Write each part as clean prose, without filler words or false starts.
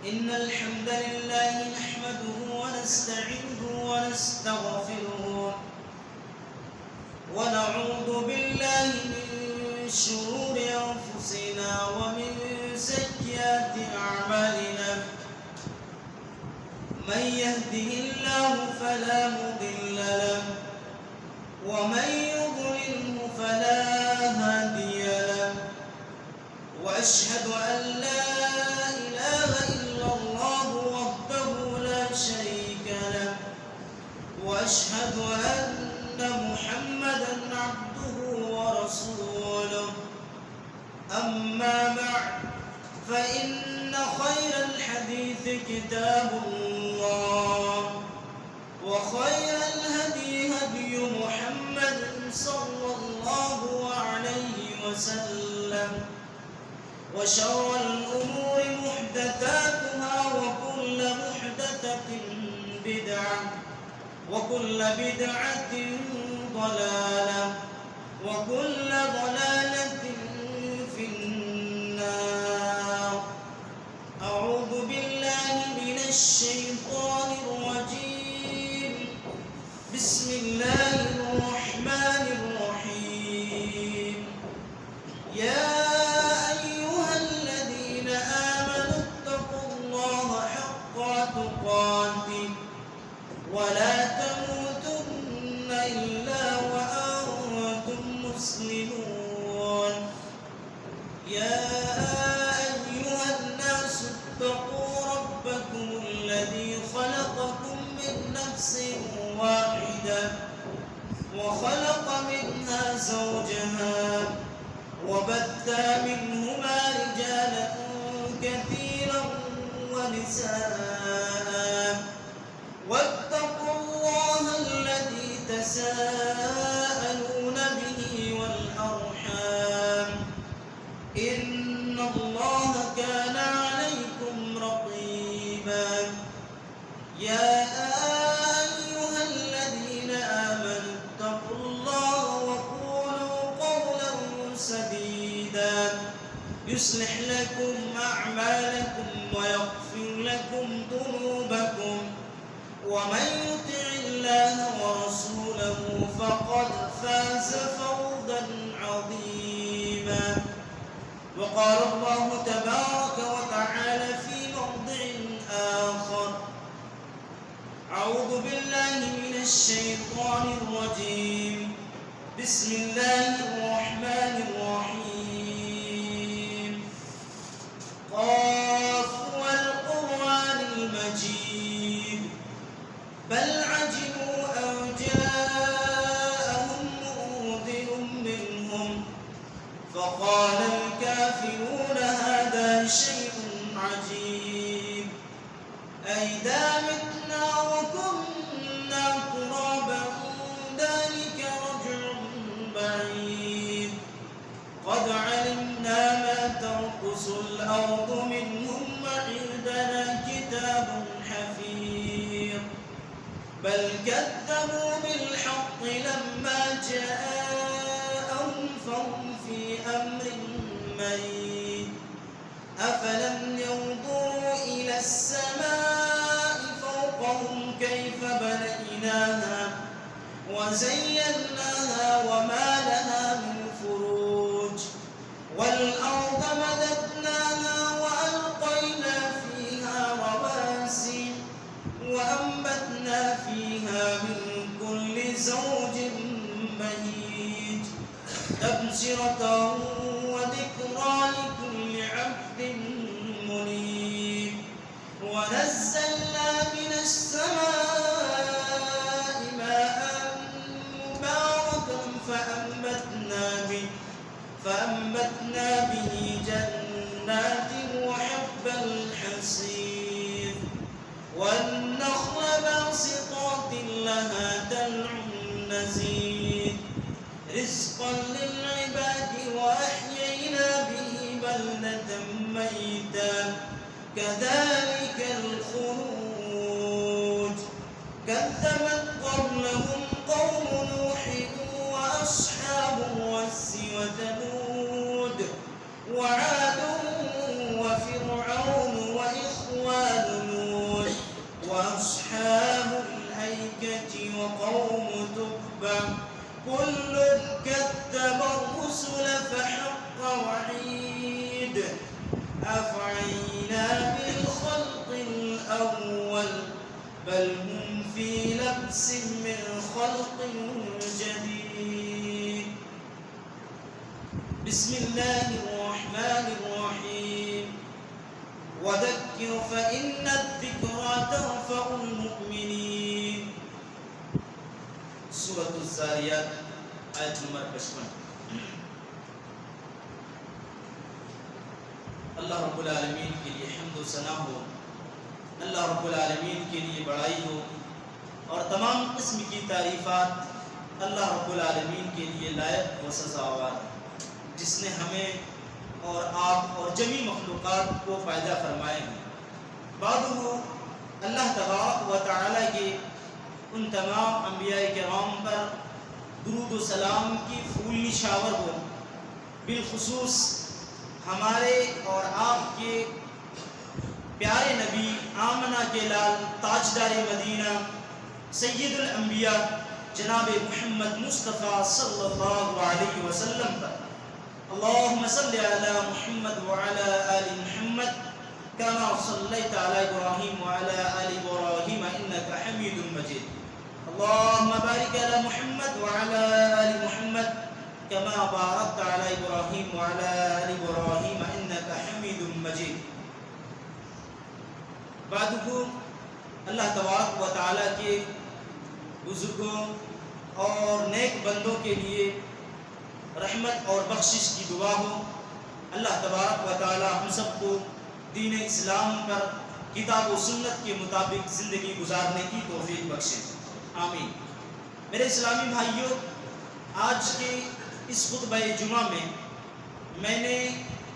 إن الحمد لله نحمده ونستعينه ونستغفره ونعوذ بالله من شرور أنفسنا ومن سيئات أعمالنا من يهده الله فلا مضل له ومن يضلله فلا هادي له وأشهد أن لا إله إلا الله وحده لا شريك له وأشهد أن محمدا عبده ورسوله أما بعد فإن خير الحديث كتاب الله وخير الهدي هدي محمد صلى الله عليه وسلم وشر الأمور محدثاتها وكل محدثة بدعة وكل بدعة ضلالة وكل ضلالة في النار. أعوذ بالله من الشيطان الرجيم. بسم الله الرحمن الرحيم. يا أيها الذين آمنوا اتقوا الله حق تقاته ولا تموتن إلا وأنتم مسلمون. يا أيها الناس اتقوا ربكم الذي خلقكم من نفس واحدة وخلق منها زوجها وبث منهما رجالا كثيرا ونساء واتقوا الله الذي تساءلون به والأرحام إن الله كان عليكم رقيبا. يا أيها الذين آمنوا اتقوا الله وقولوا قولا سديدا يصلح لكم أعمالكم ويغفر لكم ذنوبكم ومن يطع الله ورسوله فقد فاز فوزا عظيما. وقال الله تبارك وتعالى في موضع آخر: أعوذ بالله من الشيطان الرجيم. بسم الله الرحمن الرحيم. قاف والقرآن المجيد بل عجبوا أن جاءهم منذر منهم فقال الكافرون هذا شيء عجيب أئذا متنا وكنا ترابا ذلك رجع بعيد قد علمنا ما تنقص الأرض منهم وعندنا كتاب حفيظ بل كذبوا بالحق لما جاءهم فهم في أمر مريض أفلم ينظروا إلى السماء فوقهم كيف بنيناها وزيناها وما لها من فروج والأرض مددناها وألقينا فيها رواسي وأنبتنا فيها من كل زوج بهيج تبصرة وذكرى لكل عبد منيب ونزلنا من السماء ماء مباركا فأنبتنا به جنات وحب الحصيد والنخل باسقات لها طلع نضيد رزقا للعباد وأحيينا به بلدة ميتا كذلك الخروج كذبت قبلهم قوم نوح وأصحاب الرس وثمود وعاد وفرعون وإخوان بسم اللہ الرحمن الرحیم وذکر فإن الذکرى تنفع المؤمنین. سورۃ الذاریات آیت نمبر 55. اللہ رب العالمین کے لیے حمد و ثنا ہو، اللہ رب العالمین کے لیے بڑائی ہو، اور تمام قسم کی تعریفات اللہ رب العالمین کے لیے لائق و سزاوار ہے، جس نے ہمیں اور آپ اور جمی مخلوقات کو پیدا فرمائے ہیں. بعدہ اللہ تبارک و تعالی کے ان تمام انبیاء کرام پر درود و سلام کی پھول نشاور ہو، بالخصوص ہمارے اور آپ کے پیارے نبی آمنہ کے لال تاجدار مدینہ سید الانبیاء جناب محمد مصطفیٰ صلی اللہ علیہ وسلم پر. اللہم صلی علی محمد وعلی آل محمد کما صلیت علی ابراہیم وعلی آل ابراہیم انکا حمید مجید. اللہم بارک علی محمد وعلی آل محمد کما بارکت علی ابراہیم وعلی آل ابراہیم انکا حمید مجید. بعدہ اللہ تبارک و تعالیٰ کے بزرگوں اور نیک بندوں کے لیے رحمت اور بخشش کی دعا ہو. اللہ تبارک و تعالیٰ ہم سب کو دین اسلام پر کتاب و سنت کے مطابق زندگی گزارنے کی توفیق بخشے، آمین. میرے اسلامی بھائیوں، آج کے اس خطبہ جمعہ میں نے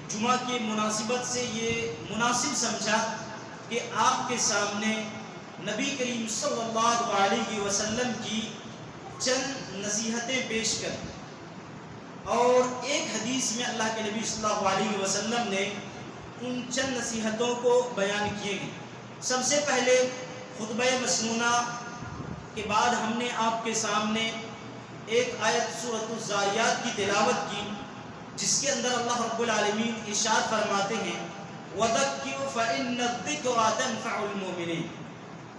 جمعہ کی مناسبت سے یہ مناسب سمجھا کہ آپ کے سامنے نبی کریم صلی اللہ علیہ وسلم کی چند نصیحتیں پیش کریں. اور ایک حدیث میں اللہ کے نبی صلی اللہ علیہ وسلم نے ان چند نصیحتوں کو بیان کیے ہیں. سب سے پہلے خطبہ مسنونہ کے بعد ہم نے آپ کے سامنے ایک آیت سورۃ الذاریات کی تلاوت کی، جس کے اندر اللہ رب العالمین ارشاد فرماتے ہیں وَذَكِّرْ فَإِنَّ الذِّكْرَى تَنفَعُ الْمُؤْمِنِينَ.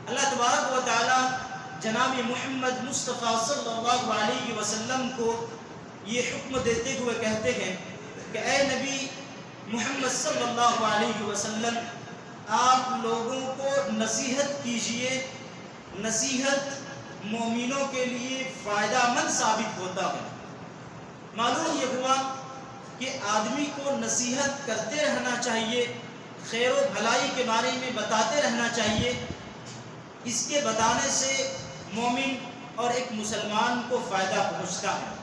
اللہ تبارک و تعالی جناب محمد مصطفیٰ صلی اللہ علیہ وسلم کو یہ حکم دیتے ہوئے کہتے ہیں کہ اے نبی محمد صلی اللہ علیہ وسلم، آپ لوگوں کو نصیحت کیجئے. نصیحت مومنوں کے لیے فائدہ مند ثابت ہوتا ہے. معلوم یہ ہوا کہ آدمی کو نصیحت کرتے رہنا چاہیے، خیر و بھلائی کے بارے میں بتاتے رہنا چاہیے. اس کے بتانے سے مومن اور ایک مسلمان کو فائدہ پہنچتا ہے.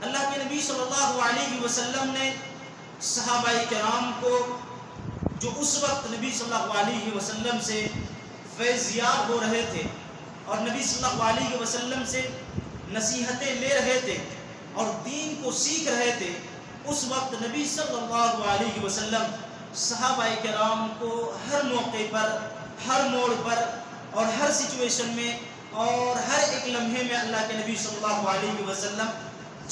اللہ کے نبی صلی اللہ علیہ وسلم نے صحابہ کرام کو جو اس وقت نبی صلی اللہ علیہ وسلم سے فیضیاب ہو رہے تھے اور نبی صلی اللہ علیہ وسلم سے نصیحتیں لے رہے تھے اور دین کو سیکھ رہے تھے، اس وقت نبی صلی اللہ علیہ وسلم صحابہ کرام کو ہر موقع پر، ہر موڑ پر اور ہر سچویشن میں اور ہر ایک لمحے میں اللہ کے نبی صلی اللہ علیہ وسلم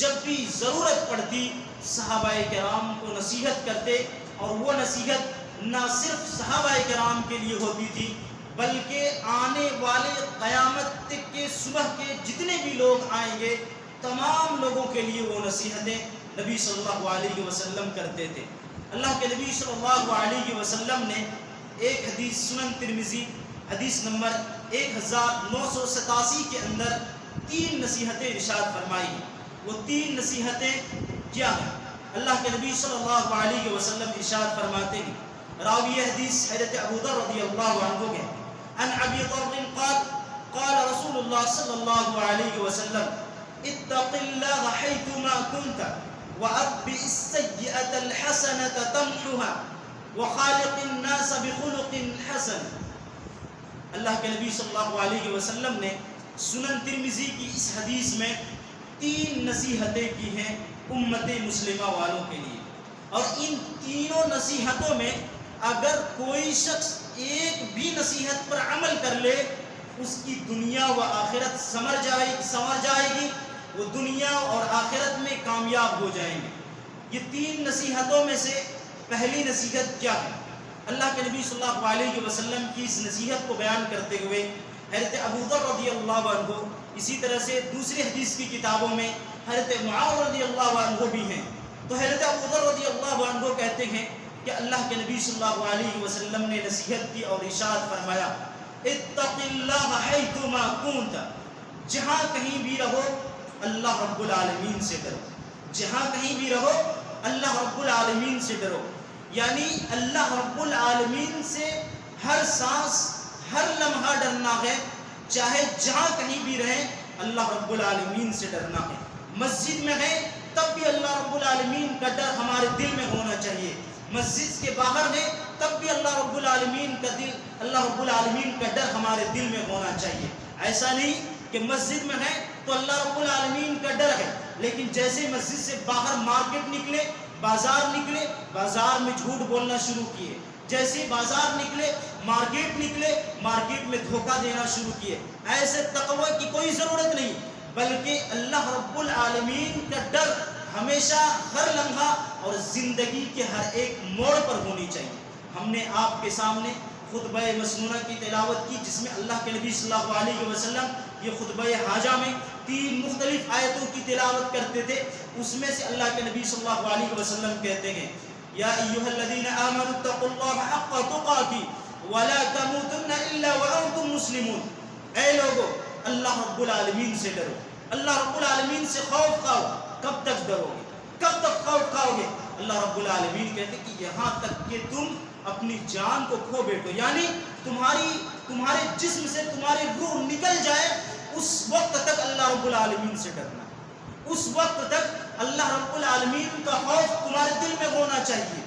جب بھی ضرورت پڑتی صحابہ کرام کو نصیحت کرتے. اور وہ نصیحت نہ صرف صحابہ کرام کے لیے ہوتی تھی بلکہ آنے والے قیامت کے صبح کے جتنے بھی لوگ آئیں گے تمام لوگوں کے لیے وہ نصیحتیں نبی صلی اللہ علیہ وسلم کرتے تھے. اللہ کے نبی صلی اللہ علیہ وسلم نے ایک حدیث سنن ترمذی حدیث نمبر 1987 کے اندر 3 نصیحتیں ارشاد فرمائی. وہ 3 نصیحتیں کیا ہیں؟ اللہ کے نبی صلی اللہ علیہ وسلم ارشاد فرماتے ہیں، راوی حدیث حضرت ابو ذر رضی اللہ عنہ کے، عن ابی ذر قال قال رسول اللہ صلی اللہ علیہ وسلم اتق اللہ حیثما کنت واتبع السیئة الحسنة تمحها وخالق الناس بخلق حسن. اللہ کے نبی صلی اللہ علیہ وسلم نے سنن ترمذی کی اس حدیث میں 3 نصیحتیں کی ہیں امت مسلمہ والوں کے لیے. اور ان تینوں نصیحتوں میں اگر کوئی شخص ایک بھی نصیحت پر عمل کر لے اس کی دنیا و آخرت سنور جائے گی، وہ دنیا اور آخرت میں کامیاب ہو جائیں گے. یہ 3 نصیحتوں میں سے پہلی نصیحت کیا ہے؟ اللہ کے نبی صلی اللہ علیہ وسلم کی اس نصیحت کو بیان کرتے ہوئے حضرت ابو ذر رضی اللہ عنہ، اسی طرح سے دوسری حدیث کی کتابوں میں حضرت معاذ رضی اللہ عنہ بھی ہیں. تو حضرت ابو ذر رضی اللہ عنہ کہتے ہیں کہ اللہ کے نبی صلی اللہ علیہ وسلم نے نصیحت کی اور ارشاد فرمایا اتق اللہ حیثما کنت، جہاں کہیں بھی رہو اللہ رب العالمین سے ڈرو. جہاں کہیں بھی رہو اللہ رب العالمین سے ڈرو. یعنی اللہ رب العالمین سے ہر سانس ہر لمحہ ڈرنا ہے، چاہے جہاں کہیں بھی رہیں اللہ رب العالمین سے ڈرنا ہے. مسجد میں ہیں تب بھی اللہ رب العالمین کا ڈر ہمارے دل میں ہونا چاہیے. مسجد کے باہر ہیں تب بھی اللہ رب العالمین کا ڈر ہمارے دل میں ہونا چاہیے. ایسا نہیں کہ مسجد میں ہیں تو اللہ رب العالمین کا ڈر ہے، لیکن جیسے مسجد سے باہر مارکیٹ نکلے، بازار میں جھوٹ بولنا شروع کیے. جیسے بازار نکلے، مارکیٹ میں دھوکہ دینا شروع کیے. ایسے تقوی کی کوئی ضرورت نہیں، بلکہ اللہ رب العالمین کا ڈر ہمیشہ ہر لمحہ اور زندگی کے ہر ایک موڑ پر ہونی چاہیے. ہم نے آپ کے سامنے خطبہ مسنونہ کی تلاوت کی، جس میں اللہ کے نبی صلی اللہ علیہ وسلم یہ خطبہ حاجہ میں 3 مختلف آیتوں کی تلاوت کرتے تھے. اس میں سے اللہ کے نبی صلی اللہ علیہ وسلم کہتے ہیں یا ایھا الذین آمنوا اتقوا اللہ حق تقاته ولا تموتن الا وانتم مسلمون. اے لوگو اللہ رب العالمین سے ڈرو، اللہ رب العالمین سے خوف کھاؤ. کب تک ڈرو گے؟ کب تک خوف کھاؤ گے؟ اللہ رب العالمین کہتے ہیں کہ یہاں تک کہ تم اپنی جان کو کھو بیٹھو، یعنی تمہارے جسم سے تمہاری روح نکل جائے، اس وقت تک اللہ رب العالمین سے ڈرنا. اس وقت تک اللہ رب العالمین کا خوف تمہارے دل میں ہونا چاہیے.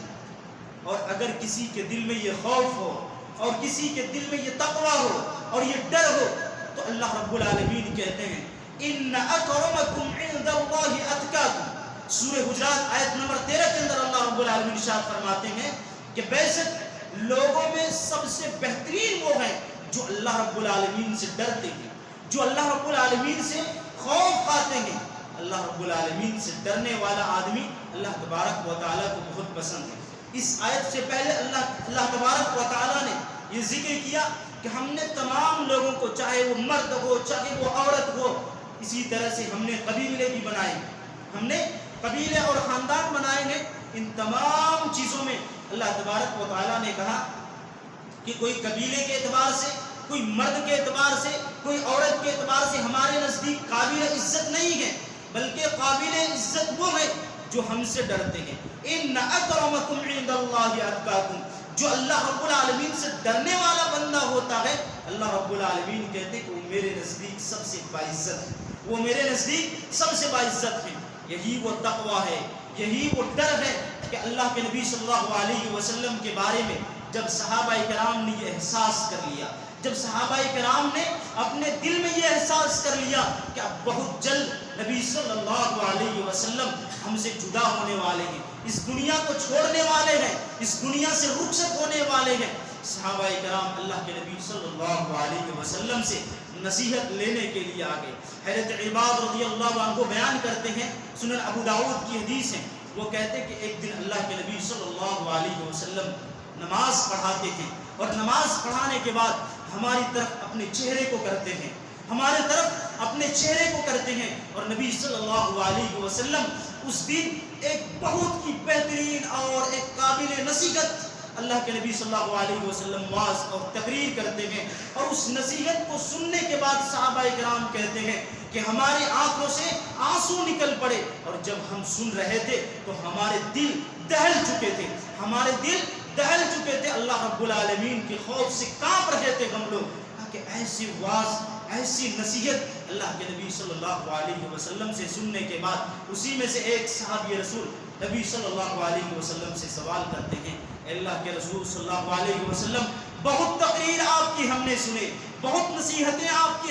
اور اگر کسی کے دل میں یہ خوف ہو اور کسی کے دل میں یہ تقوی ہو اور یہ ڈر ہو تو اللہ رب العالمین کہتے ہیں ان اکرمکم عند اللہ اتقاکم. سورہ حجرات آیت نمبر 13 کے اندر اللہ رب العالمین ارشاد فرماتے ہیں کہ بے شک لوگوں میں سب سے بہترین وہ ہیں جو اللہ رب العالمین سے ڈرتے ہیں، جو اللہ رب العالمین سے خوف کھاتے ہیں. اللہ رب العالمین سے ڈرنے والا آدمی اللہ تبارک و تعالیٰ کو بہت پسند ہے. اس آیت سے پہلے اللہ تبارک و تعالیٰ نے یہ ذکر کیا کہ ہم نے تمام لوگوں کو، چاہے وہ مرد ہو چاہے وہ عورت ہو، اسی طرح سے ہم نے قبیلے بھی بنائے، ہم نے قبیلے اور خاندان بنائے ہیں. ان تمام چیزوں میں اللہ تبارک و تعالیٰ نے کہا کہ کوئی قبیلے کے اعتبار سے، کوئی مرد کے اعتبار سے، کوئی عورت کے اعتبار سے ہمارے نزدیک قابل عزت نہیں ہے، بلکہ قابل عزت وہ ہے جو ہم سے ڈرتے ہیں. ان اکرمکم عند اللہ اتقاکم. جو اللہ رب العالمین سے ڈرنے والا بندہ ہوتا ہے، اللہ رب العالمین کہتے ہیں کہ وہ میرے نزدیک سب سے باعزت ہے، وہ میرے نزدیک سب سے باعزت ہے. یہی وہ تقوی ہے، یہی وہ ڈر ہے کہ اللہ کے نبی صلی اللہ علیہ وسلم کے بارے میں جب صحابہ کرام نے یہ احساس کر لیا، جب صحابہ کرام نے اپنے دل میں یہ احساس کر لیا کہ اب بہت جلد نبی صلی اللہ علیہ وسلم ہم سے جدا ہونے والے ہیں، اس دنیا کو چھوڑنے والے ہیں، اس دنیا سے رخصت ہونے والے ہیں، صحابہ کرام اللہ کے نبی صلی اللہ علیہ وسلم سے نصیحت لینے کے لیے آگے. حضرت عباد رضی اللہ عنہ بیان کرتے ہیں، سنن ابو داؤد کی حدیث ہے، وہ کہتے ہیں کہ ایک دن اللہ کے نبی صلی اللہ علیہ وسلم نماز پڑھاتے ہیں اور نماز پڑھانے کے بعد ہماری طرف اپنے چہرے کو کرتے ہیں، ہمارے طرف اپنے چہرے کو کرتے ہیں، اور نبی صلی اللہ علیہ وسلم اس دن ایک بہت ہی بہترین اور ایک قابل نصیحت اللہ کے نبی صلی اللہ علیہ وسلم واعظ اور تقریر کرتے ہیں. اور اس نصیحت کو سننے کے بعد صحابہ کرام کہتے ہیں کہ ہماری آنکھوں سے آنسو نکل پڑے، اور جب ہم سن رہے تھے تو ہمارے دل دہل چکے تھے، ہمارے دل دہل چکے تھے، اللہ رب العالمین کے خوف سے کانپ رہے تھے ہم لوگ. کہ ایسی واعظ، ایسی نصیحت اللہ کے نبی صلی اللہ علیہ وسلم سے سننے کے بعد اسی میں سے ایک صحابی رسول نبی صلی اللہ علیہ وسلم سے سوال کرتے ہیں، اللہ کے رسول صلی اللہ علیہ وسلم بہت تقریر آپ کی ہم نے سنے، بہت نصیحتیں آپ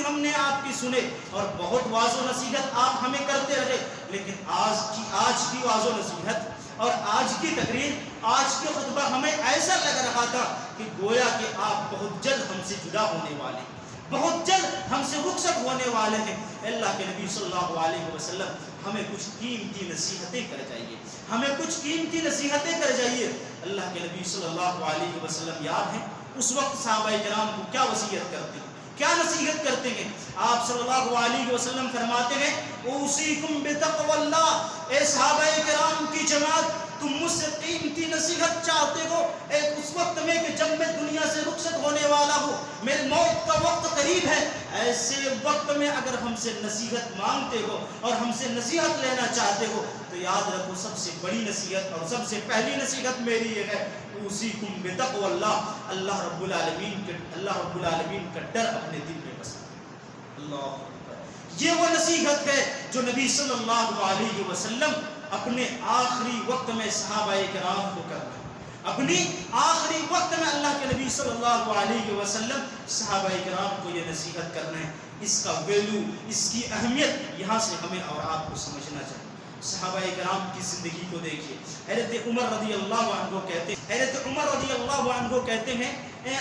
کی سنے، اور بہت واعظ و نصیحت آپ ہمیں کرتے رہے، لیکن آج کی واعظ و نصیحت اور آج کی تقریر، آج کے خطبہ ہمیں ایسا لگ رہا تھا کہ گویا کہ آپ بہت جلد ہم سے جدا ہونے والے ہیں، بہت جلد ہم سے رخصت ہونے والے ہیں. اللہ کے نبی صلی اللہ علیہ وسلم ہمیں کچھ قیمتی نصیحتیں کر جائیے، ہمیں کچھ قیمتی نصیحتیں کر جائیے. اللہ کے نبی صلی اللہ علیہ وسلم یاد ہے اس وقت صحابہ کرام کو کیا وصیت کرتے ہیں، کیا نصیحت کرتے ہیں؟ آپ صلی اللہ علیہ وسلم فرماتے ہیں اوصیکم بتقوی اللہ، اے صحابہ کرام کی جماعت، تم مجھ سے قیمتی نصیحت چاہتے ہو ایک اس وقت میں کہ جب میں دنیا سے رخصت ہونے والا ہوں، میری موت کا وقت قریب ہے، ایسے وقت میں اگر ہم سے نصیحت مانگتے ہو اور ہم سے نصیحت لینا چاہتے ہو تو یاد رکھو سب سے بڑی نصیحت اور سب سے پہلی نصیحت میری یہ ہے اوصیکم بتقوی اللہ، اللہ رب العالمین کا ڈر اپنے دل میں بسا۔ اللہ اکبر، یہ وہ نصیحت ہے جو نبی صلی اللہ علیہ وسلم اپنے آخری وقت میں صحابہ کرام کو کرنا ہے، اپنی آخری وقت میں اللہ کے نبی صلی اللہ علیہ وسلم صحابہ کرام کو یہ نصیحت کرنا ہے۔ اس کا ویلو، اس کی اہمیت یہاں سے ہمیں اور آپ کو سمجھنا چاہیے۔ صحابہ کرام کی زندگی کو دیکھیے۔ حضرت عمر رضی اللہ عنہ کہتے ہیں، حضرت عمر رضی اللہ عنہ کہتے ہیں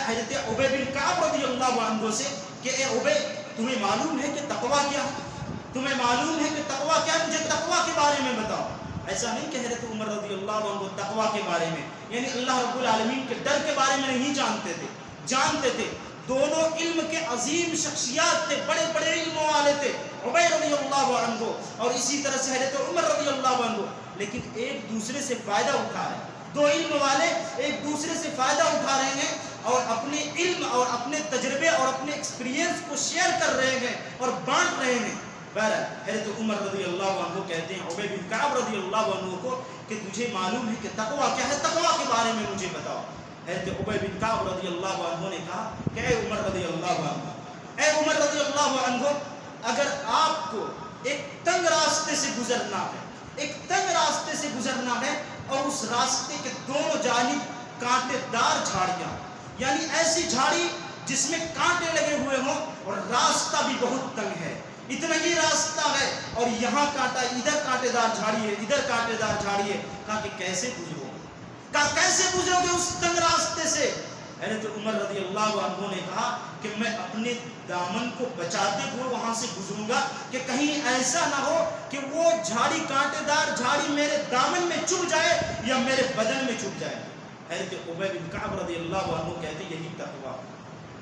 حضرت ابی بن کعب رضی اللہ عنہ سے کہ اے ابی، تمہیں معلوم ہے کہ تقویٰ کیا ہے؟ تمہیں معلوم ہے کہ تقویٰ کیا ہے؟ مجھے تقویٰ کے بارے میں بتاؤ۔ ایسا نہیں کہ حضرت عمر رضی اللہ عنہ تقویٰ کے بارے میں یعنی اللہ رب العالمین کے ڈر کے بارے میں نہیں جانتے تھے، جانتے تھے۔ دونوں علم کے عظیم شخصیات تھے، بڑے بڑے علم والے تھے، ابی رضی اللہ عنہ اور اسی طرح سے حضرت عمر رضی اللہ عنہ، لیکن ایک دوسرے سے فائدہ اٹھا رہے ہیں۔ دو علم والے ایک دوسرے سے فائدہ اٹھا رہے ہیں اور اپنے علم اور اپنے تجربے اور اپنے ایکسپیرینس کو شیئر کر رہے ہیں اور بانٹ رہے ہیں۔ بہرحال حضرت عمر رضی اللہ عنہ کہتے ہیں ابی بن کعب رضی اللہ عنہ کو کہ تجھے معلوم ہے کہ تقویٰ کیا ہے؟ تقویٰ کے بارے میں مجھے بتاؤ۔ حضرت ابی بن کعب رضی اللہ عنہ نے کہا کہ اے عمر رضی اللہ عنہ، اے عمر رضی اللہ عنہ، اگر آپ کو ایک تنگ راستے سے گزرنا ہے، ایک تنگ راستے سے گزرنا ہے اور اس راستے کے دونوں جانب کانٹے دار جھاڑیاں، یعنی ایسی جھاڑی جس میں کانٹے لگے ہوئے ہوں اور راستہ بھی بہت تنگ ہے، اتنا ہی راستہ ہے اور یہاں کانٹا، ادھر کانٹے دار جھاڑی ہے، ادھر کانٹے دار جھاڑی ہے، کہا کہ کیسے گزرو گے؟ کہا کیسے گزرو گے اس تنگ راستے سے؟ حضرت عمر رضی اللہ عنہ نے کہا کہ میں اپنے دامن کو بچاتے ہوئے وہاں سے گزروں گا کہ کہیں ایسا نہ ہو کہ وہ جھاڑی، کانٹے دار جھاڑی میرے دامن میں چبھ جائے یا میرے بدن میں چبھ جائے۔ حضرت ابی بن کعب رضی اللہ عنہ کہتے ہیں یہی تقویٰ۔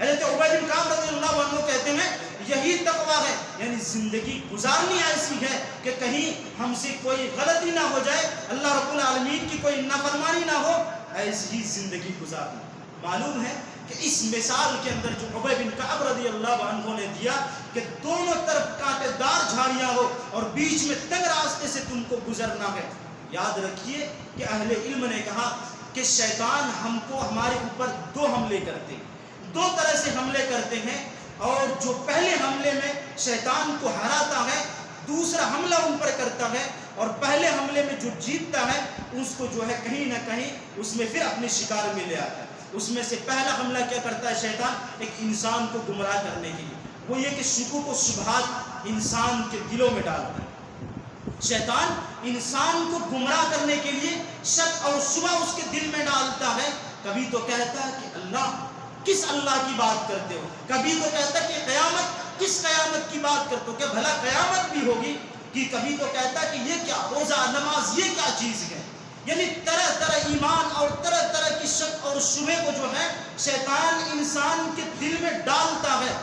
حضرت ابی بن کعب رضی اللہ عنہ کہتے ہیں یہی تقویٰ ہے، یعنی زندگی گزارنی ایسی ہے کہ کہیں ہم سے کوئی غلطی نہ ہو جائے، اللہ رب العالمین کی کوئی نافرمانی نہ ہو، ایسی ہی زندگی گزارنی۔ معلوم ہے کہ اس مثال کے اندر جو ابی بن کعب رضی اللہ عنہ نے دیا کہ دونوں طرف کانٹے دار جھاڑیاں ہو اور بیچ میں تنگ راستے سے تم کو گزرنا ہے۔ یاد رکھیے کہ اہل علم نے کہا کہ شیطان ہم کو، ہمارے اوپر دو حملے کرتے ہیں، دو طرح سے حملے کرتے ہیں، اور جو پہلے حملے میں شیطان کو ہراتا ہے، دوسرا حملہ ان پر کرتا ہے، اور پہلے حملے میں جو جیتتا ہے اس کو جو ہے کہیں نہ کہیں اس میں پھر اپنے شکار میں لے آتا ہے۔ اس میں سے پہلا حملہ کیا کرتا ہے شیطان؟ ایک انسان کو گمراہ کرنے کے لیے، وہ یہ کہ شکوک و شبہات انسان کے دلوں میں ڈالتا ہے۔ شیطان انسان کو گمراہ کرنے کے لیے شک اور شبہ اس کے دل میں ڈالتا ہے۔ کبھی تو کہتا ہے کہ اللہ، کس اللہ کی بات کرتے ہو؟ کبھی تو کہتا ہے کہ قیامت، کس قیامت کی بات کرتے ہو؟ کہ بھلا قیامت بھی ہوگی؟ کہ کبھی تو کہتا ہے کہ یہ کیا روزہ، نماز، یہ کیا چیز ہے؟ یعنی طرح طرح ایمان اور طرح طرح کی شک اور شبہ کو جو ہے شیطان انسان کے دل میں ڈالتا ہے۔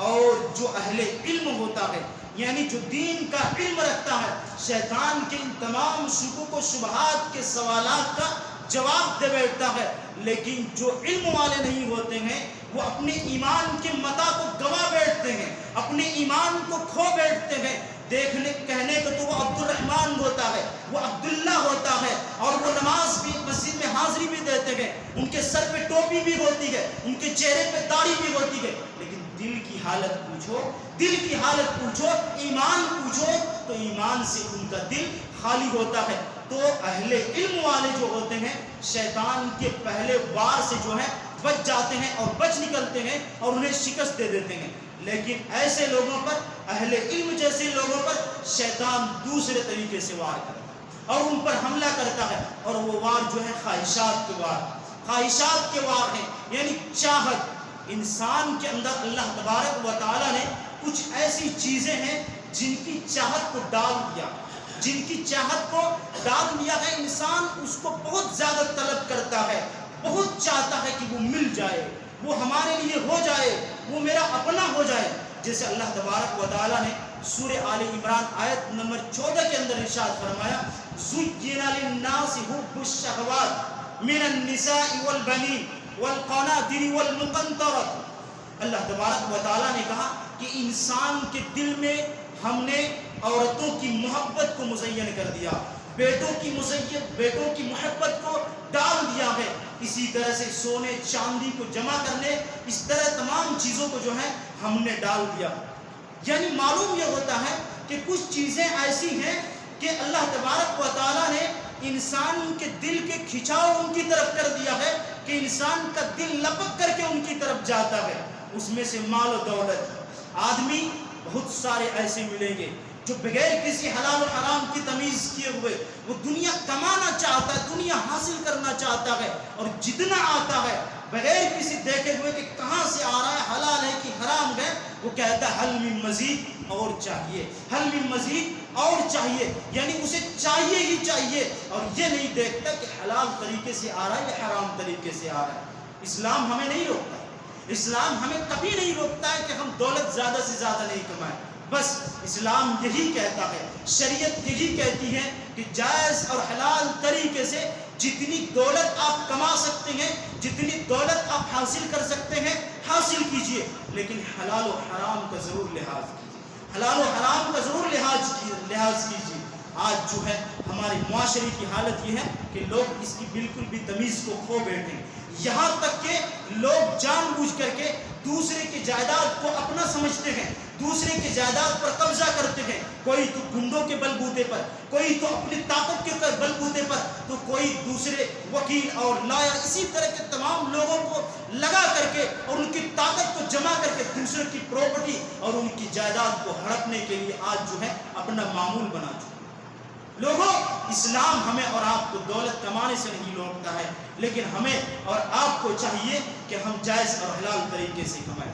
اور جو اہل علم ہوتا ہے، یعنی جو دین کا علم رکھتا ہے، شیطان کے ان تمام شکوک و شبہات کے سوالات کا جواب دے بیٹھتا ہے۔ لیکن جو علم والے نہیں ہوتے ہیں وہ اپنے ایمان کے متا کو گوا بیٹھتے ہیں، اپنے ایمان کو کھو بیٹھتے ہیں۔ دیکھنے کہنے کو تو وہ عبد الرحمن ہوتا ہے، وہ عبداللہ ہوتا ہے، اور وہ نماز بھی، مسجد میں حاضری بھی دیتے ہیں، ان کے سر پہ ٹوپی بھی ہوتی ہے، ان کے چہرے پہ داڑھی بھی ہوتی ہے، لیکن دل کی حالت پوچھو، دل کی حالت پوچھو، ایمان پوچھو تو ایمان سے ان کا دل خالی ہوتا ہے۔ تو اہل علم والے جو ہوتے ہیں شیطان کے پہلے وار سے جو ہے بچ جاتے ہیں اور بچ نکلتے ہیں اور انہیں شکست دے دیتے ہیں۔ لیکن ایسے لوگوں پر، اہل علم جیسے لوگوں پر شیطان دوسرے طریقے سے وار کرتا ہے اور ان پر حملہ کرتا ہے، اور وہ وار جو ہے خواہشات کے وار، خواہشات کے وار ہیں، یعنی چاہت۔ انسان کے اندر اللہ تبارک و تعالیٰ نے کچھ ایسی چیزیں ہیں جن کی چاہت کو ڈال دیا، جن کی چاہت کو ڈال دیا ہے۔ انسان اس کو بہت زیادہ طلب کرتا ہے، بہت چاہتا ہے کہ وہ مل جائے، وہ ہمارے لیے ہو جائے، وہ میرا اپنا ہو جائے. جیسے اللہ تبارک و تعالیٰ نے سورہ آل عمران آیت نمبر 14 کے اندر ارشاد فرمایا زُيِّنَ لِلنَّاسِ حُبُّ الشَّهَوَاتِ مِنَ النِّسَاءِ وَالْبَنِينَ وَالْقَنَاطِرِ وَالْمُقَنطَرَةِ. اللہ تبارک و تعالیٰ نے کہا کہ انسان کے دل میں ہم نے عورتوں کی محبت کو مزین کر دیا، بیٹوں کی محبت کو ڈال دیا ہے. اسی طرح سے سونے چاندی کو جمع کرنے، اس طرح تمام چیزوں کو جو ہے ہم نے ڈال دیا. یعنی معلوم یہ ہوتا ہے کہ کچھ چیزیں ایسی ہیں کہ اللہ تبارک و تعالیٰ نے انسان کے دل کے کھچاؤ ان کی طرف کر دیا ہے کہ انسان کا دل لپک کر کے ان کی طرف جاتا ہے. اس میں سے مال و دولت، آدمی بہت سارے ایسے ملیں گے جو بغیر کسی حلال و حرام کی تمیز کیے ہوئے وہ دنیا کمانا چاہتا ہے، دنیا حاصل کرنا چاہتا ہے، اور جتنا آتا ہے بغیر کسی دیکھے ہوئے کہ کہاں سے آ رہا ہے، حلال ہے کہ حرام ہے، وہ کہتا ہے حل من مزید، اور چاہیے، حل من مزید اور چاہیے. یعنی اسے چاہیے ہی چاہیے، اور یہ نہیں دیکھتا کہ حلال طریقے سے آ رہا ہے یا حرام طریقے سے آ رہا ہے. اسلام ہمیں نہیں روکتا، اسلام ہمیں کبھی نہیں روکتا ہے کہ ہم دولت زیادہ سے زیادہ نہیں کمائیں. بس اسلام یہی کہتا ہے، شریعت یہی کہتی ہے کہ جائز اور حلال طریقے سے جتنی دولت آپ کما سکتے ہیں، جتنی دولت آپ حاصل کر سکتے ہیں حاصل کیجئے، لیکن حلال و حرام کا ضرور لحاظ کیجئے، حلال و حرام کا ضرور لحاظ کیجئے. آج جو ہے ہمارے معاشرے کی حالت یہ ہے کہ لوگ اس کی بالکل بھی تمیز کو کھو بیٹھے ہیں. یہاں تک کہ لوگ جان بوجھ کر کے دوسرے کی جائیداد کو اپنا سمجھتے ہیں، دوسرے کی جائیداد پر قبضہ کرتے ہیں. کوئی تو گنڈوں کے بل بوتے پر، کوئی تو اپنی طاقت کے بل بوتے پر، تو کوئی دوسرے وکیل اور لائر، اسی طرح کے تمام لوگوں کو لگا کر کے اور ان کی طاقت کو جمع کر کے دوسرے کی پراپرٹی اور ان کی جائیداد کو ہڑپنے کے لیے آج جو ہے اپنا معمول بنا چکا. لوگوں، اسلام ہمیں اور آپ کو دولت کمانے سے نہیں روکتا ہے، لیکن ہمیں اور آپ کو چاہیے کہ ہم جائز اور حلال طریقے سے کمائیں.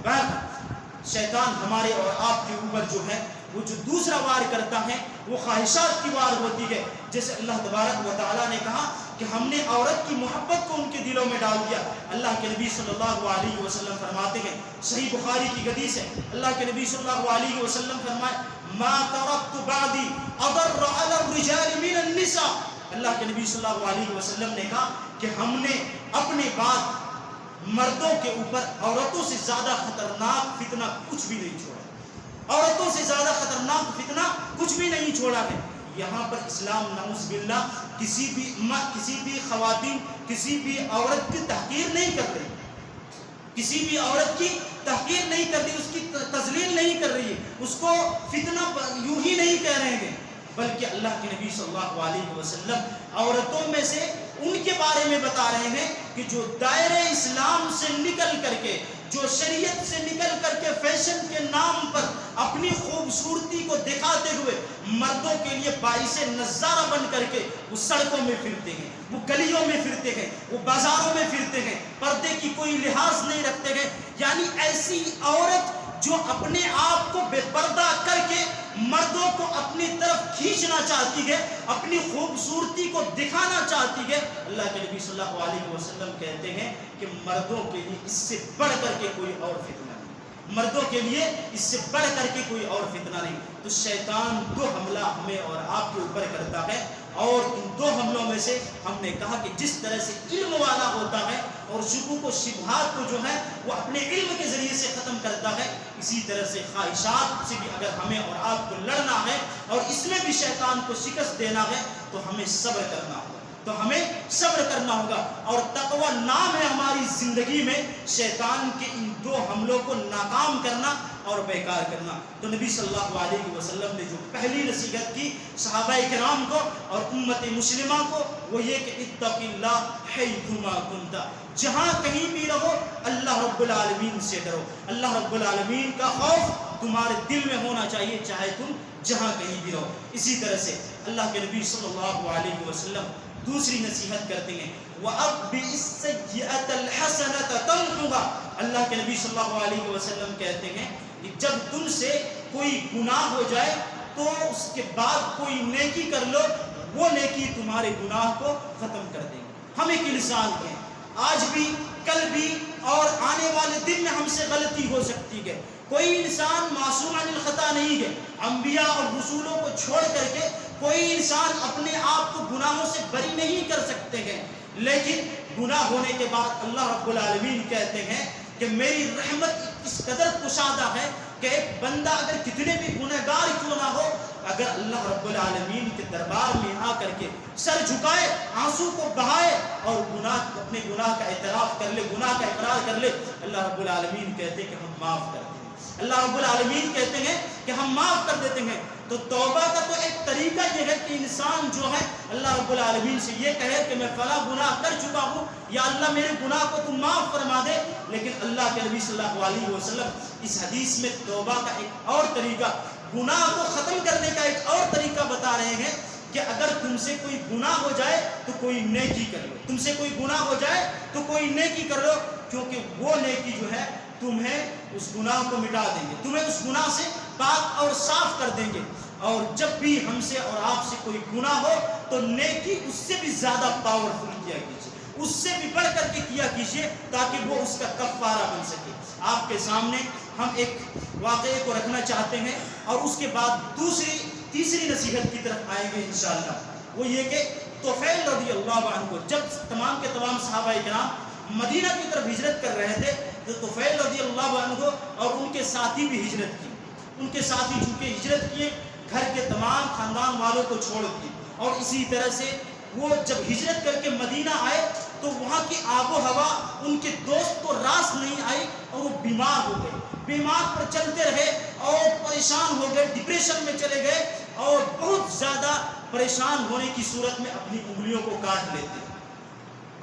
شیطان ہمارے اور آپ کے اوپر جو ہے وہ جو دوسرا وار کرتا ہے وہ خواہشات کی وار ہوتی ہے. جیسے اللہ تبارک و تعالیٰ نے کہا کہ ہم نے عورت کی محبت کو ان کے دلوں میں ڈال دیا. اللہ کے نبی صلی اللہ علیہ وسلم فرماتے ہیں، صحیح بخاری کی حدیث ہے، اللہ کے نبی صلی اللہ علیہ وسلم فرمائے ما ترکت بعدی اضر علی الرجال من النساء. اللہ کے نبی صلی اللہ علیہ وسلم نے کہا کہ ہم نے اپنے بعد مردوں کے اوپر عورتوں سے زیادہ خطرناک فتنہ کچھ بھی نہیں چھوڑا، عورتوں سے زیادہ خطرناک فتنہ کچھ بھی نہیں چھوڑا ہے. یہاں پر اسلام نعوذ باللہ کسی بھی خواتین، کسی بھی عورت کی تحقیر نہیں کر رہی، کسی بھی عورت کی تحقیر نہیں کر رہی، اس کی تذلیل نہیں کر رہی ہے، اس کو فتنہ یوں ہی نہیں کہہ رہے ہیں، بلکہ اللہ کے نبی صلی اللہ علیہ وسلم عورتوں میں سے ان کے بارے میں بتا رہے ہیں کہ جو دائرے اسلام سے نکل کر کے، جو شریعت سے نکل کر کے فیشن کے نام پر اپنی خوبصورتی کو دکھاتے ہوئے مردوں کے لیے باعث نظارہ بن کر کے وہ سڑکوں میں پھرتے ہیں، وہ گلیوں میں پھرتے ہیں، وہ بازاروں میں پھرتے ہیں، پردے کی کوئی لحاظ نہیں رکھتے ہیں. یعنی ایسی عورت جو اپنے آپ کو بے پردہ کر کے مردوں کو اپنی طرف کھینچنا چاہتی ہے، اپنی خوبصورتی کو دکھانا چاہتی ہے، اللہ کے نبی صلی اللہ علیہ وسلم کہتے ہیں کہ مردوں کے لیے اس سے بڑھ کر کے کوئی اور فتنہ نہیں، مردوں کے لیے اس سے بڑھ کر کے کوئی اور فتنہ نہیں. تو شیطان دو حملہ ہمیں اور آپ کے اوپر کرتا ہے، اور ان دو حملوں میں سے ہم نے کہا کہ جس طرح سے علم والا ہوتا ہے اور شکوک و شبہات کو جو ہے وہ اپنے علم کے ذریعے سے ختم کرتا ہے، اسی طرح سے خواہشات سے بھی اگر ہمیں اور آپ کو لڑنا ہے اور اس میں بھی شیطان کو شکست دینا ہے تو ہمیں صبر کرنا ہوگا، تو ہمیں صبر کرنا ہوگا. اور تقوی نام ہے ہماری زندگی میں شیطان کے ان دو حملوں کو ناکام کرنا اور بیکار کرنا. تو نبی صلی اللہ علیہ وسلم نے جو پہلی نصیحت کی صحابہ کرام کو اور امت مسلمہ کو وہ یہ کہ اتق اللہ حیثما کنت، جہاں کہیں بھی رہو اللہ رب العالمین سے ڈرو. اللہ رب العالمین کا خوف تمہارے دل میں ہونا چاہیے چاہے تم جہاں کہیں بھی رہو. اسی طرح سے اللہ کے نبی صلی اللہ علیہ وسلم دوسری نصیحت کرتے ہیں وَأَتْبِعِ السَّيِّئَةَ الْحَسَنَةَ تَمْحُهَا. اللہ کے نبی صلی اللہ علیہ وسلم کہتے ہیں کہ جب تم سے کوئی گناہ ہو جائے تو اس کے بعد کوئی نیکی کر لو، وہ نیکی تمہارے گناہ کو ختم کر دے گی. ہم ایک انسان ہیں، آج بھی کل بھی اور آنے والے دن میں ہم سے غلطی ہو سکتی ہے. کوئی انسان معصوم عن الخطا نہیں ہے. انبیاء اور رسولوں کو چھوڑ کر کے کوئی انسان اپنے آپ کو گناہوں سے بری نہیں کر سکتے ہیں. لیکن گناہ ہونے کے بعد اللہ رب العالمین کہتے ہیں کہ میری رحمت اس قدر کشادہ ہے کہ ایک بندہ اگر کتنے بھی گنہگار کیوں نہ ہو، اگر اللہ رب العالمین کے دربار میں آ کر کے سر جھکائے، آنسو کو بہائے اور اپنے گناہ کا اعتراف کر لے، گناہ کا اقرار کر لے، اللہ رب العالمین کہتے ہیں کہ ہم معاف کرتے ہیں. اللہ رب العالمین کہتے ہیں کہ ہم معاف کر دیتے ہیں. تو توبہ کا تو ایک طریقہ یہ ہے کہ انسان جو ہے اللہ رب العالمین سے یہ کہے کہ میں فلاں گناہ کر چکا ہوں، یا اللہ میرے گناہ کو تم معاف فرما دے. لیکن اللہ کے نبی صلی اللہ علیہ وسلم اس حدیث میں توبہ کا ایک اور طریقہ، گناہ کو ختم کرنے کا ایک اور طریقہ بتا رہے ہیں کہ اگر تم سے کوئی گناہ ہو جائے تو کوئی نیکی کر لو. تم سے کوئی گناہ ہو جائے تو کوئی نیکی کر لو، کیونکہ وہ نیکی جو ہے تمہیں اس گناہ کو مٹا دیں گے، تمہیں اس گناہ سے پاک اور صاف کر دیں گے. اور جب بھی ہم سے اور آپ سے کوئی گناہ ہو تو نیکی اس سے بھی زیادہ پاورفل کیا کیجیے، اس سے بھی بڑھ کر کے کیا کیجیے تاکہ وہ اس کا کفارہ بن سکے. آپ کے سامنے ہم ایک واقعے کو رکھنا چاہتے ہیں اور اس کے بعد تیسری نصیحت کی طرف آئیں گے انشاءاللہ. وہ یہ کہ طفیل رضی اللہ عنہ جب تمام کے تمام صحابہ کرام مدینہ کی طرف ہجرت کر رہے تھے تو طفیل رضی اللہ عنہ اور ان کے ساتھی بھی ہجرت کی. ان کے ساتھی چونکہ ہجرت کیے، گھر کے تمام خاندان والوں کو چھوڑ دیے، اور اسی طرح سے وہ جب ہجرت کر کے مدینہ آئے تو وہاں کی آب و ہوا ان کے دوست کو راس نہیں آئی اور وہ بیمار ہو گئے. بیمار پر چلتے رہے اور پریشان ہو گئے، ڈپریشن میں چلے گئے اور بہت زیادہ پریشان ہونے کی صورت میں اپنی انگلیوں کو کاٹ لیتے ہیں.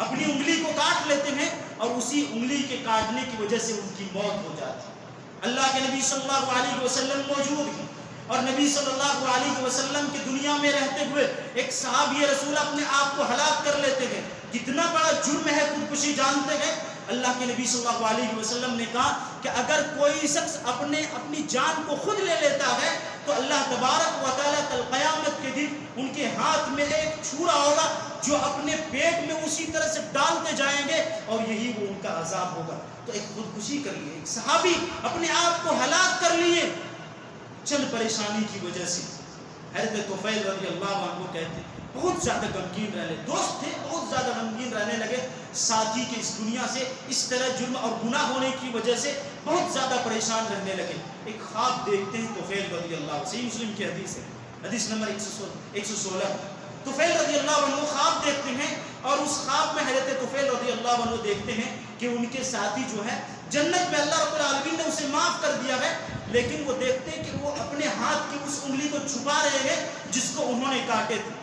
اپنی انگلی کو کاٹ لیتے ہیں اور اسی انگلی کے کاٹنے کی وجہ سے ان کی موت ہو جاتی ہے. اللہ کے نبی صلی اللہ علیہ وسلم موجود ہیں اور نبی صلی اللہ علیہ وسلم کی دنیا میں رہتے ہوئے ایک صحابی رسول اپنے آپ کو ہلاک کر لیتے ہیں. کتنا بڑا جرم ہے خودکشی، جانتے ہیں؟ اللہ کے نبی صلی اللہ علیہ وسلم نے کہا کہ اگر کوئی شخص اپنی جان کو خود لے لیتا ہے تو اللہ تبارک و تعالیٰ کل قیامت کے دن ان کے ہاتھ میں ایک چھرا ہوگا جو اپنے پیٹ میں اسی طرح سے ڈالتے جائیں گے اور یہی وہ ان کا عذاب ہوگا. تو ایک خودکشی کر لیے، ایک صحابی اپنے آپ کو ہلاک کر لیے چند پریشانی کی وجہ سے. حضرت طفیل رضی اللہ عنہ کہتے ہیں بہت زیادہ غمگین رہنے، دوست تھے بہت زیادہ غمگین رہنے لگے ساتھی کے اس دنیا سے اس طرح جرم اور گناہ ہونے کی وجہ سے بہت زیادہ پریشان رہنے لگے. ایک خواب دیکھتے ہیں طفیل رضی اللہ عنہ، صحیح مسلم کی حدیث ہے، حدیث نمبر 116. طفیل رضی اللہ عنہ خواب دیکھتے ہیں اور اس خواب میں حضرت طفیل رضی اللہ عنہ دیکھتے ہیں کہ ان کے ساتھی جو ہے جنت میں اللہ رب العالمین نے اسے معاف کر دیا ہے، لیکن وہ دیکھتے ہیں کہ وہ اپنے ہاتھ کی اس انگلی کو چھپا رہے ہیں جس کو انہوں نے کاٹے تھے.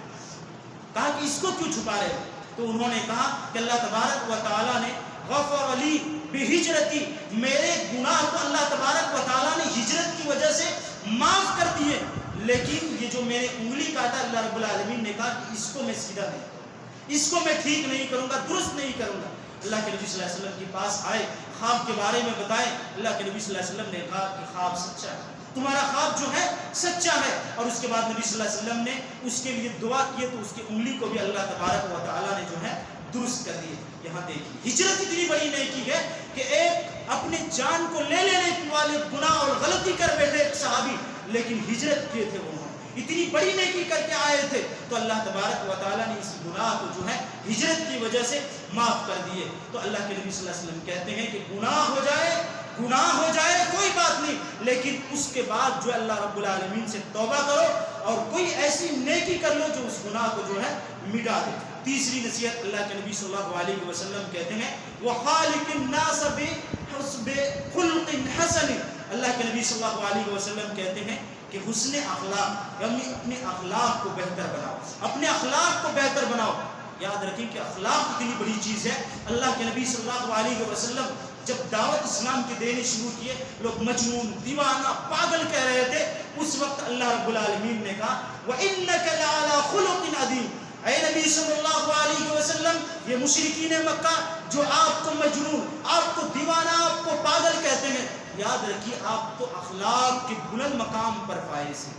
کہا کہ اس کو کیوں چھپا رہے ہیں؟ تو انہوں نے کہا کہ اللہ تبارک و تعالیٰ نے غفر لی بہجرتی، میرے گناہ کو اللہ تبارک و تعالیٰ نے ہجرت کی وجہ سے معاف کر دیے، لیکن یہ جو میں نے انگلی کاٹا اللہ رب العالمین نے کہا کہ اس کو میں سیدھا نہیں کروں گا، اس کو میں ٹھیک نہیں کروں گا، درست نہیں کروں گا. اللہ کے نبی صلی اللہ علیہ وسلم کے پاس آئے، خواب کے بارے میں بتائیں. اللہ کے نبی صلی اللہ علیہ وسلم نے کہا کہ خواب سچا ہے، تمہارا خواب جو ہے سچا ہے. اور اس کے بعد نبی صلی اللہ علیہ وسلم نے اس کے لیے دعا کی تو اس کی انگلی کو بھی اللہ تبارک و تعالیٰ نے جو ہے درست کر دی. یہاں دیکھیے ہجرت اتنی بڑی نیکی ہے کہ ایک اپنے جان کو لے لینے والے گناہ اور غلطی کر بیٹھے ایک صحابی، لیکن ہجرت کیے تھے انہوں نے، اتنی بڑی نیکی کر کے آئے تھے تو اللہ تبارک و تعالیٰ نے اس گناہ کو جو ہے ہجرت کی وجہ سے معاف کر دیے. تو اللہ کے نبی صلی اللہ علیہ وسلم کہتے ہیں کہ گناہ ہو جائے کوئی بات نہیں، لیکن اس کے بعد جو اللہ رب العالمین سے توبہ کرو اور کوئی ایسی نیکی کر لو جو اس گناہ کو جو ہے مٹا دے. تیسری نصیحت اللہ کے نبی صلی اللہ علیہ وسلم کہتے ہیں وَخَالِقِ النَّاسَ بِخُلْقٍ حَسَنٍ. اللہ کے نبی صلی اللہ علیہ وسلم کہتے ہیں کہ حسن اخلاق یعنی اپنے اخلاق کو بہتر بناؤ، اپنے اخلاق کو بہتر بناؤ. یاد رکھیں کہ اخلاق اتنی بڑی چیز ہے. اللہ کے نبی صلی اللہ علیہ وسلم جب دعوت اسلام کی دینے شروع کیے، لوگ مجنون، دیوانہ، پاگل کہہ رہے تھے. اس وقت اللہ رب العالمین نے کہا وَإِنَّكَ لَعَلَىٰ خُلُقٍ عَظِيمٍ. اے نبی صلی اللہ علیہ وسلم، یہ مشرکین مکہ جو آپ کو مجنون، آپ کو دیوانہ، آپ کو پاگل کہتے ہیں، یاد رکھیے آپ تو اخلاق کے بلند مقام پر فائز ہیں،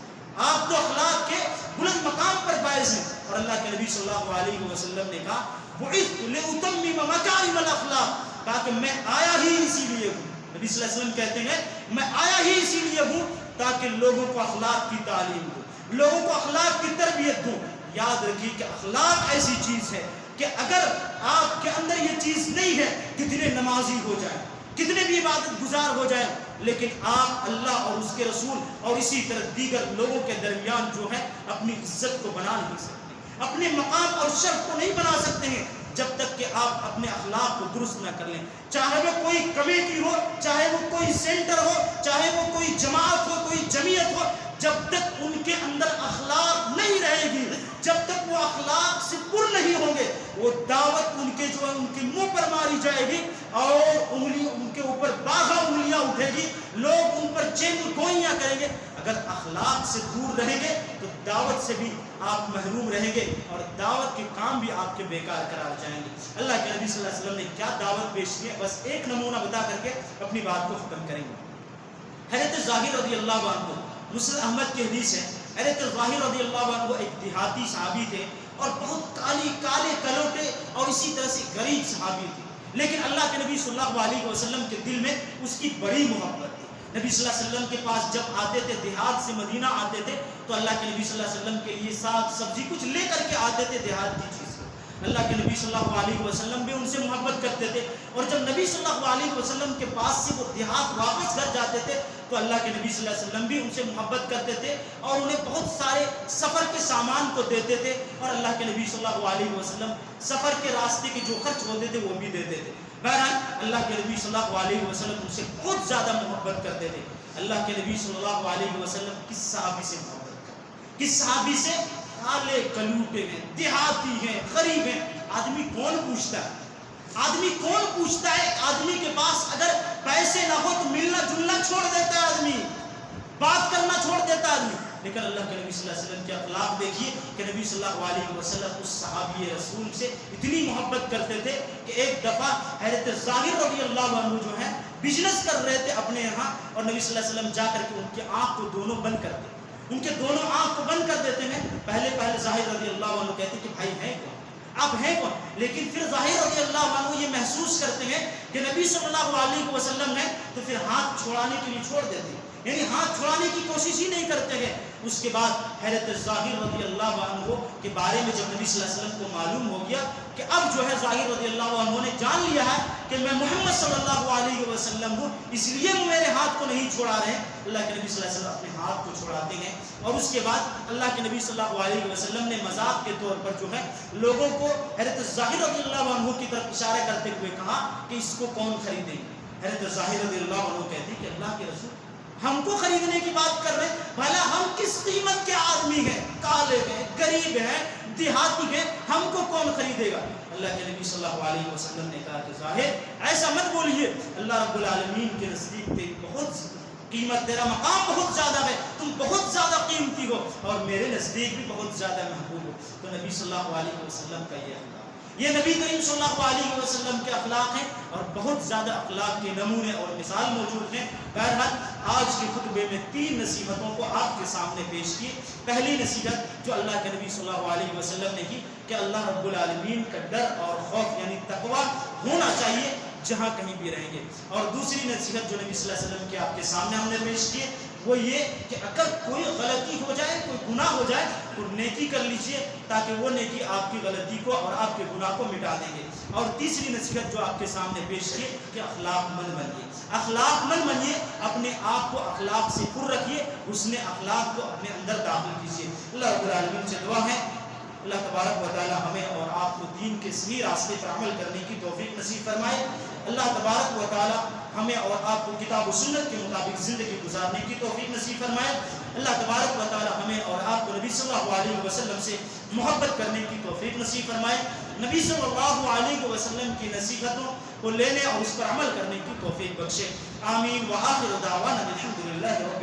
آپ تو اخلاق کے بلند مقام پر فائز ہیں. اور اللہ کے نبی صلی اللہ علیہ وسلم نے کہا بعثت لأتمم مکارم الاخلاق. کہا کہ میں آیا ہی اسی لیے ہوں. نبی صلی اللہ علیہ وسلم کہتے ہیں میں آیا ہی اسی لیے ہوں تاکہ لوگوں کو اخلاق کی تعلیم دوں, لوگوں کو اخلاق کی تربیت دوں. یاد رکھیے کہ اخلاق ایسی چیز ہے کہ اگر آپ کے اندر یہ چیز نہیں ہے, کتنے نمازی ہو جائیں, کتنے بھی عبادت گزار ہو جائیں, لیکن آپ اللہ اور اس کے رسول اور اسی طرح دیگر لوگوں کے درمیان جو ہے اپنی عزت کو بنا نہیں سکتے, اپنے مقام اور شرف کو نہیں بنا سکتے ہیں جب تک کہ آپ اپنے اخلاق کو درست نہ کر لیں. چاہے وہ کوئی کمیٹی ہو, چاہے وہ کوئی سینٹر ہو, چاہے وہ کوئی جماعت ہو, کوئی جمعیت ہو, جب تک ان کے اندر اخلاق نہیں رہے گی, جب تک وہ اخلاق سے پر نہیں ہوں گے, وہ دعوت ان کے جو ہے ان کے منہ پر ماری جائے گی اور ان کے اوپر باغا انگلیاں اٹھے گی, لوگ ان پر چین گوئیاں کریں گے. اگر اخلاق سے دور رہیں گے تو دعوت سے بھی آپ محروم رہیں گے اور دعوت کے کام بھی آپ کے بیکار قرار جائیں گے. اللہ کے نبی صلی اللہ علیہ وسلم نے کیا دعوت پیش کی ہے, بس ایک نمونہ بتا کر کے اپنی بات کو ختم کریں گے. حضرت ظاہر رضی اللہ عنہ, مسند احمد کی حدیث ہے, حضرت ظاہر رضی اللہ عنہ ایک دیہاتی صحابی تھے اور بہت کالے کلوٹے اور اسی طرح سے غریب صحابی تھے, لیکن اللہ کے نبی صلی اللہ علیہ وسلم کے دل میں اس کی بڑی محبت تھی. نبی صلی اللہ علیہ وسلم کے پاس جب آتے تھے, دیہات سے مدینہ آتے تھے, تو اللہ کے نبی صلی اللہ علیہ وسلم کے لیے ساگ سبزی کچھ لے کر کے آتے تھے دیہات کی چیز. اللہ کے نبی صلی اللہ علیہ وسلم بھی ان سے محبت کرتے تھے, اور جب نبی صلی اللہ علیہ وسلم کے پاس سے وہ دیہات واپس گھر جاتے تھے تو اللہ کے نبی صلی اللہ علیہ وسلم بھی ان سے محبت کرتے تھے اور انہیں بہت سارے سفر کے سامان کو دیتے تھے, اور اللہ کے نبی صلی اللہ علیہ وسلم سفر کے راستے کے جو خرچ ہوتے تھے وہ بھی دیتے تھے. بہرحال اللہ کے نبی صلی اللہ علیہ وسلم ان سے بہت زیادہ محبت کرتے تھے. اللہ کے نبی صلی اللہ علیہ وسلم کس صحابی سے محبت کرتے, کس صحابی سے؟ کالے کلوٹے ہیں, دیہاتی ہیں, غریب ہیں. آدمی کون پوچھتا ہے, آدمی کون پوچھتا ہے؟ آدمی کے پاس اگر پیسے نہ ہو تو ملنا جلنا چھوڑ دیتا ہے, آدمی بات کرنا چھوڑ دیتا ہے آدمی. لیکن اللہ کے نبی صلی اللہ علیہ وسلم کے اخلاق دیکھیے کہ نبی صلی اللہ علیہ وسلم اس صحابی رسول سے اتنی محبت کرتے تھے کہ ایک دفعہ حضرت ظاہر رضی اللہ عنہ جو ہے بزنس کر رہے تھے اپنے یہاں, اور نبی صلی اللہ علیہ وسلم جا کر کے ان کی آنکھ کو دونوں بند کر دیتے, ان کے دونوں آنکھ کو بند کر دیتے ہیں. پہلے ظاہر رضی اللہ عنہ کہتے کہ بھائی ہیں کون, آپ ہیں کون؟ لیکن پھر ظاہر رضی اللہ عنہ یہ محسوس کرتے ہیں کہ نبی صلی اللہ علیہ وسلم ہے, تو پھر ہاتھ چھڑانے کے لیے چھوڑ دیتے ہیں, یعنی ہاتھ چھڑانے کی کوشش ہی نہیں کرتے ہیں. اس کے بعد حضرت ظاہر رضی اللہ عنہ کے بارے میں جب نبی صلی اللہ علیہ وسلم کو معلوم ہو گیا کہ اب جو ہے ظاہر رضی اللہ عنہ نے جان لیا ہے کہ میں محمد صلی اللہ علیہ وسلم ہوں, اس لیے وہ میرے ہاتھ کو نہیں چھوڑا رہے ہیں, اللہ کے نبی صلی اللہ علیہ وسلم اپنے ہاتھ کو چھڑاتے ہیں. اور اس کے بعد اللہ کے نبی صلی اللہ علیہ وسلم نے مذاق کے طور پر جو ہے لوگوں کو حضرت ظاہر رضی اللہ عنہ کی طرف اشارہ کرتے ہوئے کہا کہ اس کو کون خریدے. حضرت ظاہر رضی اللہ عنہ کہتے کہ اللہ کے رسول ہم کو خریدنے کی بات کر رہے ہیں, بھلا ہم کس قیمت کے آدمی ہیں, کالے ہیں, غریب ہیں, دیہاتی ہیں, ہم کو کون خریدے گا؟ اللہ کے نبی صلی اللہ علیہ وسلم نے کہا کہ ظاہر ایسا مت بولیے, اللہ رب العالمین کے نزدیک تیری بہت قیمت, تیرا مقام بہت زیادہ ہے, تم بہت زیادہ قیمتی ہو اور میرے نزدیک بھی بہت زیادہ محبوب ہو. تو نبی صلی اللہ علیہ وسلم کا یہ اخلاق, یہ نبی کریم صلی اللہ علیہ وسلم کے اخلاق ہیں, اور بہت زیادہ اخلاق کے نمونے اور مثال موجود ہیں. بہرحال آج کے خطبے میں 3 نصیحتوں کو آپ کے سامنے پیش کی. پہلی نصیحت جو اللہ کے نبی صلی اللہ علیہ وسلم نے کی کہ اللہ رب العالمین کا ڈر اور خوف یعنی تقویٰ ہونا چاہیے جہاں کہیں بھی رہیں گے. اور دوسری نصیحت جو نبی صلی اللہ علیہ وسلم کے آپ کے سامنے ہم نے پیش کی وہ یہ کہ اگر کوئی غلطی ہو جائے, کوئی گناہ ہو جائے تو نیکی کر لیجئے تاکہ وہ نیکی آپ کی غلطی کو اور آپ کے گناہ کو مٹا دیں گے. اور تیسری نصیحت جو آپ کے سامنے پیش کی کہ اخلاق مند بنیے, اخلاق مند بنیے, اپنے آپ کو اخلاق سے پر رکھیے, حسن اخلاق کو اپنے اندر داخل کیجیے. اللہ رب العالمین سے دعا ہے اللہ تبارک و تعالی ہمیں اور آپ کو دین کے صحیح راستے پر عمل کرنے کی توفیق نصیب فرمائے. اللہ تبارک و تعالی ہمیں اور آپ کو کتاب و سنت کے مطابق زندگی گزارنے کی توفیق نصیب فرمائے. اللہ تبارک و تعالی ہمیں اور آپ کو نبی صلی اللہ علیہ وسلم سے محبت کرنے کی توفیق نصیب فرمائے. نبی صلی اللہ علیہ وسلم کی نصیحتوں کو لینے اور اس پر عمل کرنے کی توفیق بخشے. آمین. وآخر دعوانا الحمدللہ رب